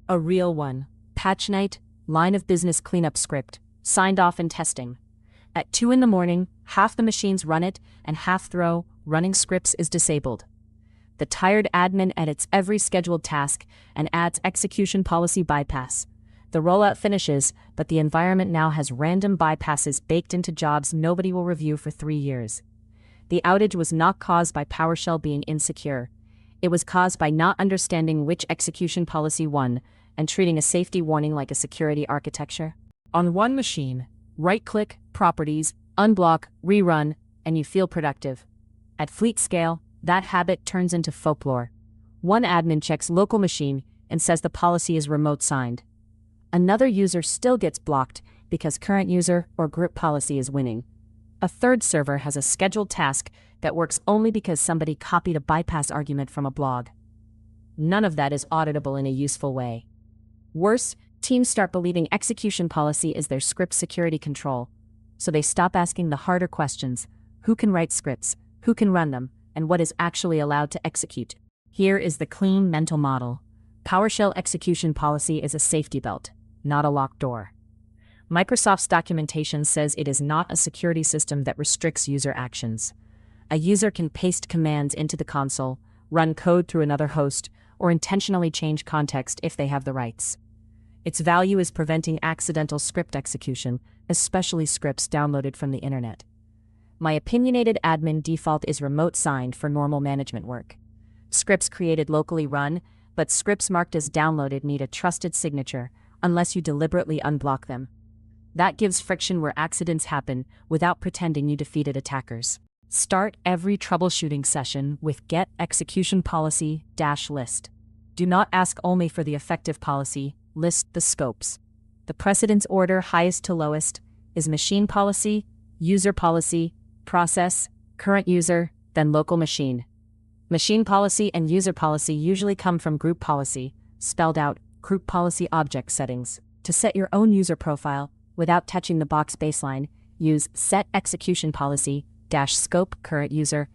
A real one. Patch night, line of business cleanup script, signed off in testing. At 2 in the morning, half the machines run it, and half throw, running scripts is disabled. The tired admin edits every scheduled task and adds execution policy bypass. The rollout finishes, but the environment now has random bypasses baked into jobs nobody will review for 3 years. The outage was not caused by PowerShell being insecure. It was caused by not understanding which execution policy won and treating a safety warning like a security architecture. On one machine, right-click, Properties, Unblock, Rerun, and you feel productive. At fleet scale, that habit turns into folklore. One admin checks local machine and says the policy is remote-signed. Another user still gets blocked because CurrentUser or group policy is winning. A third server has a scheduled task that works only because somebody copied a bypass argument from a blog. None of that is auditable in a useful way. Worse, teams start believing execution policy is their script security control, so they stop asking the harder questions: who can write scripts, who can run them, and what is actually allowed to execute. Here is the clean mental model. PowerShell execution policy is a safety belt, not a locked door. Microsoft's documentation says it is not a security system that restricts user actions. A user can paste commands into the console, run code through another host, or intentionally change context if they have the rights. Its value is preventing accidental script execution, especially scripts downloaded from the internet. My opinionated admin default is remote-signed for normal management work. Scripts created locally run, but scripts marked as downloaded need a trusted signature, unless you deliberately unblock them. That gives friction where accidents happen without pretending you defeated attackers. Start every troubleshooting session with Get-ExecutionPolicy List. Do not ask only for the effective policy, list the scopes. The precedence order highest to lowest is machine policy, user policy, process, current user, then local machine. Machine policy and user policy usually come from group policy, spelled out group policy object settings. To set your own user profile without touching the box baseline, use Set-ExecutionPolicy scope current user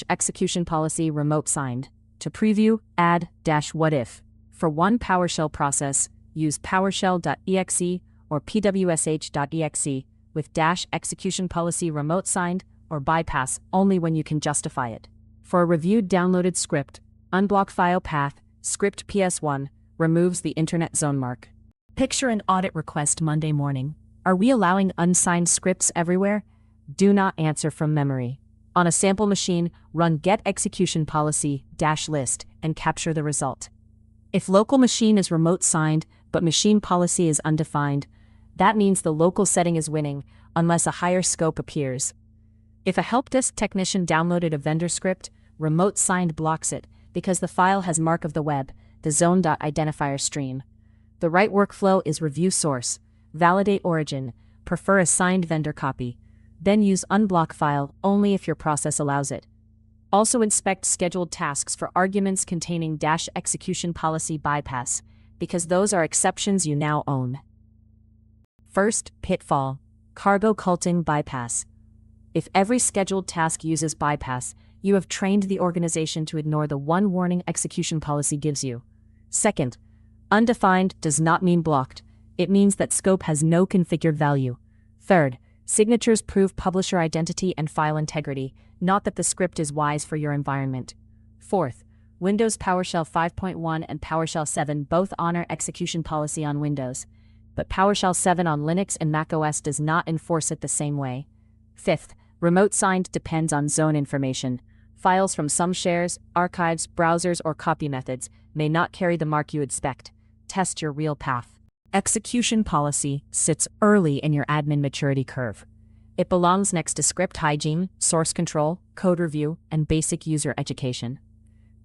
execution policy remote signed. To preview, add -WhatIf. For one PowerShell process, use PowerShell.exe or pwsh.exe with -execution policy remote signed or bypass only when you can justify it. For a reviewed downloaded script, Unblock-File path, script PS1, removes the internet zone mark. Picture an audit request Monday morning. Are we allowing unsigned scripts everywhere? Do not answer from memory. On a sample machine, run Get-ExecutionPolicy List and capture the result. If local machine is remote signed, but machine policy is undefined, that means the local setting is winning, unless a higher scope appears. If a help desk technician downloaded a vendor script, remote signed blocks it, because the file has mark of the web, the zone.identifier stream. The right workflow is review source, validate origin, prefer a signed vendor copy, then use Unblock-File only if your process allows it. Also inspect scheduled tasks for arguments containing -execution policy bypass, because those are exceptions you now own. First, pitfall, cargo culting bypass. If every scheduled task uses bypass, you have trained the organization to ignore the one warning execution policy gives you. Second, undefined does not mean blocked. It means that scope has no configured value. Third, signatures prove publisher identity and file integrity, not that the script is wise for your environment. Fourth, Windows PowerShell 5.1 and PowerShell 7 both honor execution policy on Windows, but PowerShell 7 on Linux and macOS does not enforce it the same way. Fifth, remote signed depends on zone information. Files from some shares, archives, browsers, or copy methods may not carry the mark you expect. Test your real path. Execution policy sits early in your admin maturity curve. It belongs next to script hygiene, source control, code review, and basic user education.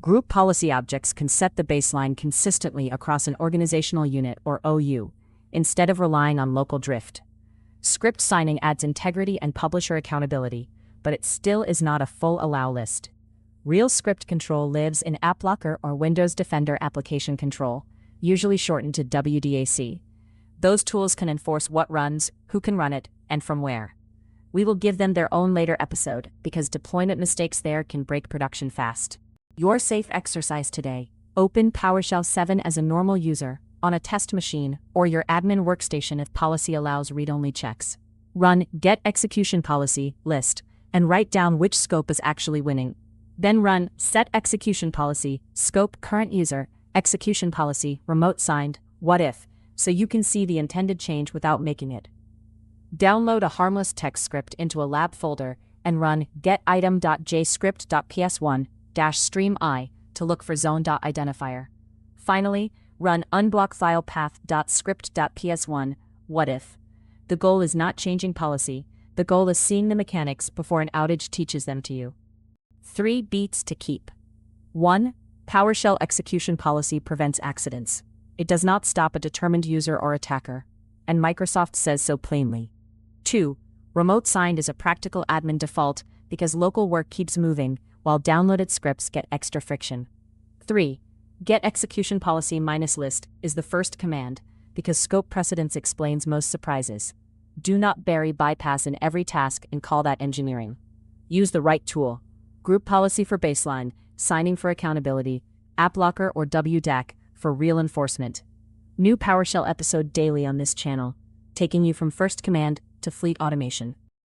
Group policy objects can set the baseline consistently across an organizational unit or OU, instead of relying on local drift. Script signing adds integrity and publisher accountability, but it still is not a full allow list. Real script control lives in AppLocker or Windows Defender Application Control, usually shortened to WDAC. Those tools can enforce what runs, who can run it, and from where. We will give them their own later episode, because deployment mistakes there can break production fast. Your safe exercise today: open PowerShell 7 as a normal user, on a test machine or your admin workstation if policy allows read-only checks. Run Get-ExecutionPolicy List and write down which scope is actually winning. Then run Set-ExecutionPolicy, Scope CurrentUser, Execution Policy, RemoteSigned, WhatIf, so you can see the intended change without making it. Download a harmless text script into a lab folder and run getitem.jscript.ps1-stream-i to look for zone.identifier. Finally, run Unblock-File path.script.ps1, WhatIf. The goal is not changing policy, the goal is seeing the mechanics before an outage teaches them to you. 3 beats to keep. 1. PowerShell execution policy prevents accidents. It does not stop a determined user or attacker, and Microsoft says so plainly. 2. RemoteSigned is a practical admin default because local work keeps moving while downloaded scripts get extra friction. 3. Get-ExecutionPolicy -list is the first command because scope precedence explains most surprises. Do not bury bypass in every task and call that engineering. Use the right tool. Group policy for baseline, signing for accountability, AppLocker or WDAC for real enforcement. New PowerShell episode daily on this channel, taking you from first command to fleet automation.